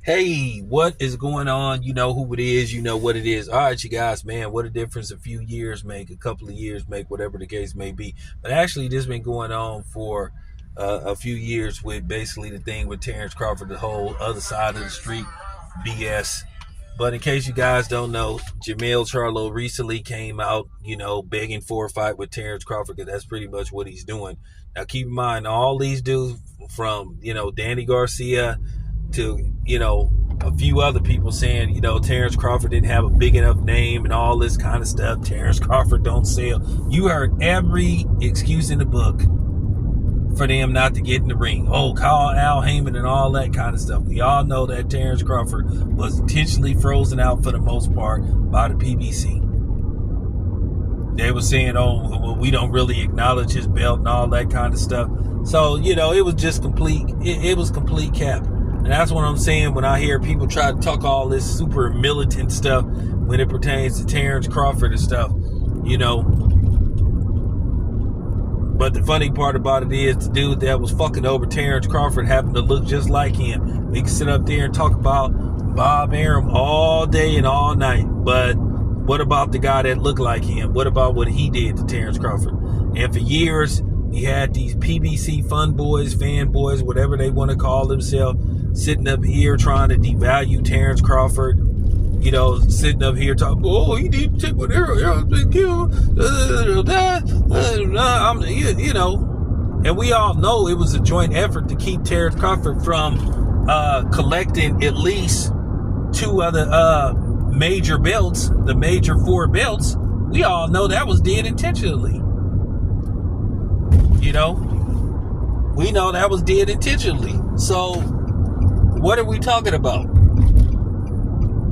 Hey, what is going on? You know who it is. You know what it is. All right, you guys, man, what a difference a few years make, a couple of years make, whatever the case may be. But actually, this has been going on for a few years with basically the thing with Terrence Crawford, the whole other side of the street BS. But in case you guys don't know, Charlo recently came out, begging for a fight with Terrence Crawford, because that's pretty much what he's doing. Now, keep in mind, all these dudes from, Danny Garcia to, a few other people saying, Terrence Crawford didn't have a big enough name and all this kind of stuff. Terrence Crawford don't sell. You heard every excuse in the book for them not to get in the ring. Oh, call Al Heyman and all that kind of stuff. We all know that Terrence Crawford was intentionally frozen out for the most part by the PBC. They were saying, oh, well, we don't really acknowledge his belt and all that kind of stuff. So, it was just complete. It was complete cap. And that's what I'm saying when I hear people try to talk all this super militant stuff when it pertains to Terrence Crawford and stuff, But the funny part about it is the dude that was fucking over Terrence Crawford happened to look just like him. We can sit up there and talk about Bob Arum all day and all night. But what about the guy that looked like him? What about what he did to Terrence Crawford? And for years, he had these PBC fun boys, fanboys, whatever they want to call themselves, sitting up here trying to devalue Terrence Crawford. Sitting up here talking, oh, he didn't take whatever, and we all know it was a joint effort to keep Terrence Crawford from collecting at least two other major belts, the major four belts. We all know that was did intentionally. We know that was did intentionally. So what are we talking about?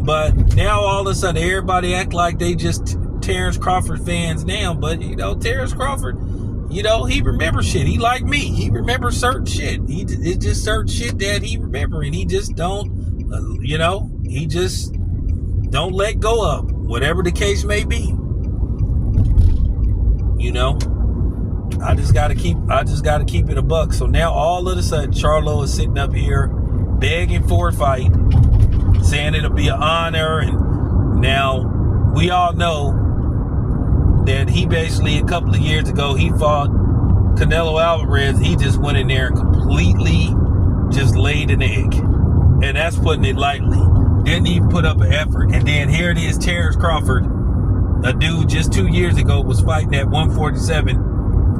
But now all of a sudden everybody act like they just Terrence Crawford fans now. But Terrence Crawford, he remembers shit. He like me. He remembers certain shit. It's just certain shit that he remember, and he just don't, he just don't let go of, whatever the case may be. I just gotta keep it a buck. So now all of a sudden Charlo is sitting up here begging for a fight, saying it'll be an honor. And now we all know that he basically, a couple of years ago, he fought Canelo Alvarez. He just went in there and completely just laid an egg. And that's putting it lightly. Didn't even put up an effort. And then here it is, Terrence Crawford, a dude just 2 years ago was fighting at 147.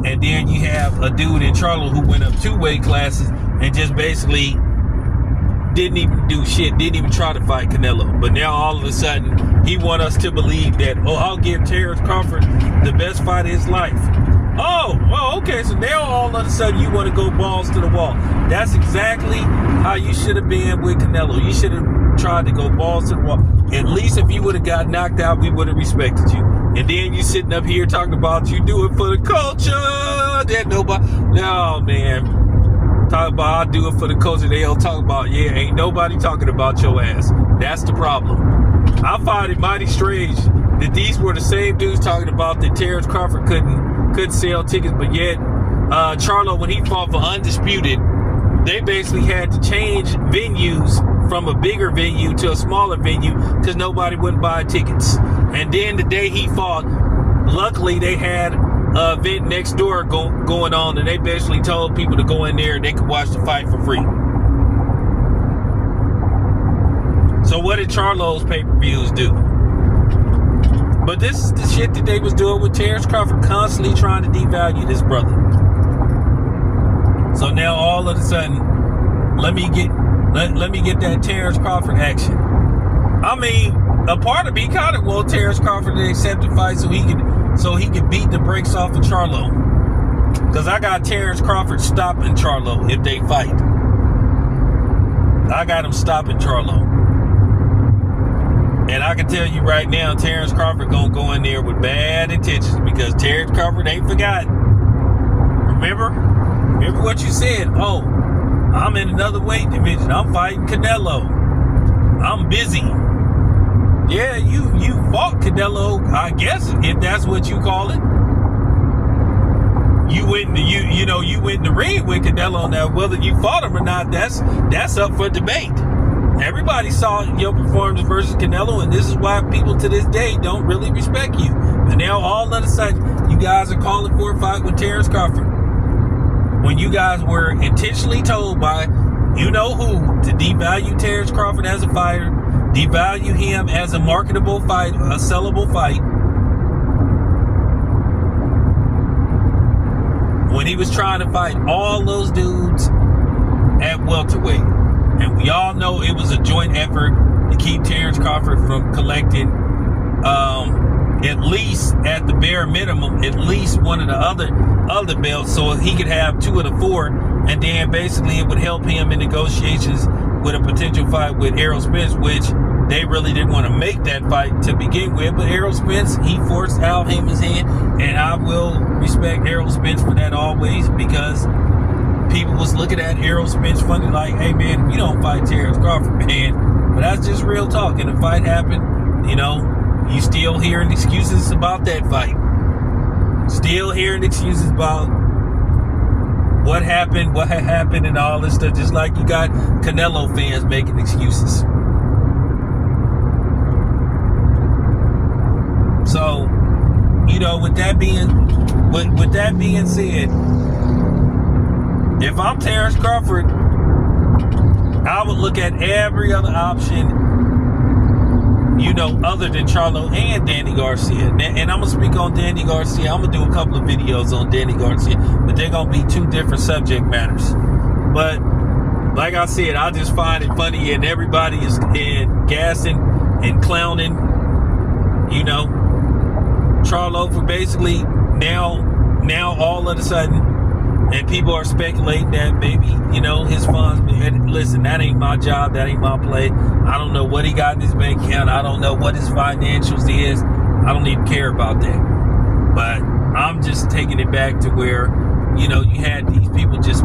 And then you have a dude in Charlo who went up 2 weight classes and just basically didn't even do shit, didn't even try to fight Canelo. But now all of a sudden, he want us to believe that, oh, I'll give Terrence Crawford the best fight of his life. Oh, well, okay, so now all of a sudden you want to go balls to the wall. That's exactly how you should have been with Canelo. You should have tried to go balls to the wall. At least if you would have got knocked out, we would have respected you. And then you sitting up here talking about you do it for the culture. That nobody, no, man. Talk about I do it for the culture. They all talk about, yeah, ain't nobody talking about your ass. That's the problem. I find it mighty strange that these were the same dudes talking about that Terrence Crawford couldn't sell tickets, but yet Charlo, when he fought for Undisputed, they basically had to change venues from a bigger venue to a smaller venue because nobody wouldn't buy tickets. And then the day he fought, luckily they had an event next door going on, and they basically told people to go in there and they could watch the fight for free. So what did Charlo's pay-per-views do? But this is the shit that they was doing with Terrence Crawford, constantly trying to devalue this brother. So now all of a sudden, let me get that Terrence Crawford action. I mean, a part of me kind of want Terrence Crawford to accept the fight so he could beat the brakes off of Charlo. Because I got Terrence Crawford stopping Charlo if they fight. I got him stopping Charlo. And I can tell you right now, Terrence Crawford gonna go in there with bad intentions, because Terrence Crawford ain't forgotten. Remember what you said? Oh, I'm in another weight division. I'm fighting Canelo. I'm busy. Yeah, you fought Canelo, I guess, if that's what you call it. You went in the ring with Canelo. Now, whether you fought him or not, that's up for debate. Everybody saw your performance versus Canelo, and this is why people to this day don't really respect you. And now all of a sudden, you guys are calling for a fight with Terrence Crawford. When you guys were intentionally told by you know who to devalue Terrence Crawford as a fighter, devalue him as a marketable fight, a sellable fight. When he was trying to fight all those dudes at welterweight. And we all know it was a joint effort to keep Terrence Crawford from collecting at least, at the bare minimum, at least one of the other belts, so he could have 2 of the 4, and then basically it would help him in negotiations with a potential fight with Errol Spence, which they really didn't want to make that fight to begin with. But Errol Spence, he forced Al Haymon's hand, and I will respect Errol Spence for that always, because people was looking at Errol Spence funny like, hey man, we don't fight Terrence Crawford, man. But that's just real talk. And the fight happened, you know, you still hearing excuses about that fight. Still hearing excuses about what happened, and all this stuff. Just like you got Canelo fans making excuses. So, you know, with that being said, if I'm Terrence Crawford, I would look at every other option, you know, other than Charlo and Danny Garcia. And I'm going to speak on Danny Garcia. I'm going to do a couple of videos on Danny Garcia, but they're going to be 2 different subject matters. But like I said, I just find it funny, and everybody is gassing and clowning, you know, Charlo for basically now all of a sudden. And people are speculating that maybe, you know, his funds. Listen, that ain't my job. That ain't my play. I don't know what he got in his bank account. I don't know what his financials is. I don't even care about that. But I'm just taking it back to where, you know, you had these people just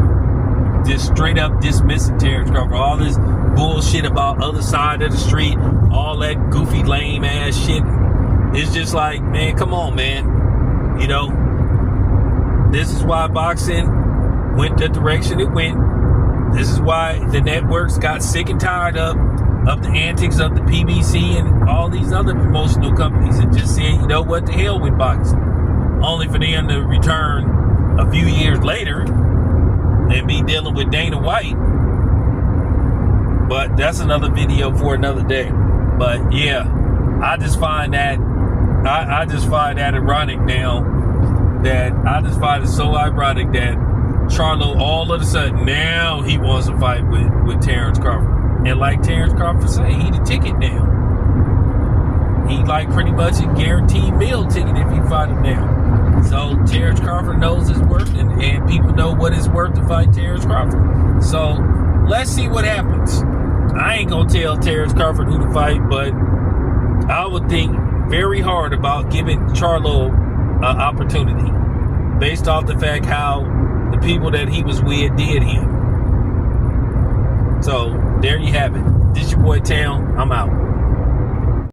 straight up dismissing Terrence Crawford. All this bullshit about other side of the street. All that goofy, lame ass shit. It's just like, man, come on, man. You know. This is why boxing went the direction it went. This is why the networks got sick and tired of the antics of the PBC and all these other promotional companies, and just said, you know what, the hell with boxing. Only for them to return a few years later and be dealing with Dana White. But that's another video for another day. But yeah, I just find that ironic now. I just find it so ironic that Charlo all of a sudden now he wants to fight with Terrence Crawford. And like Terrence Crawford said, he the ticket now. He like pretty much a guaranteed meal ticket if you fight him now. So Terrence Crawford knows his worth, and people know what it's worth to fight Terrence Crawford. So let's see what happens. I ain't gonna tell Terrence Crawford who to fight, but I would think very hard about giving Charlo opportunity based off the fact how the people that he was with did him. So there you have it. This your boy Town. I'm out.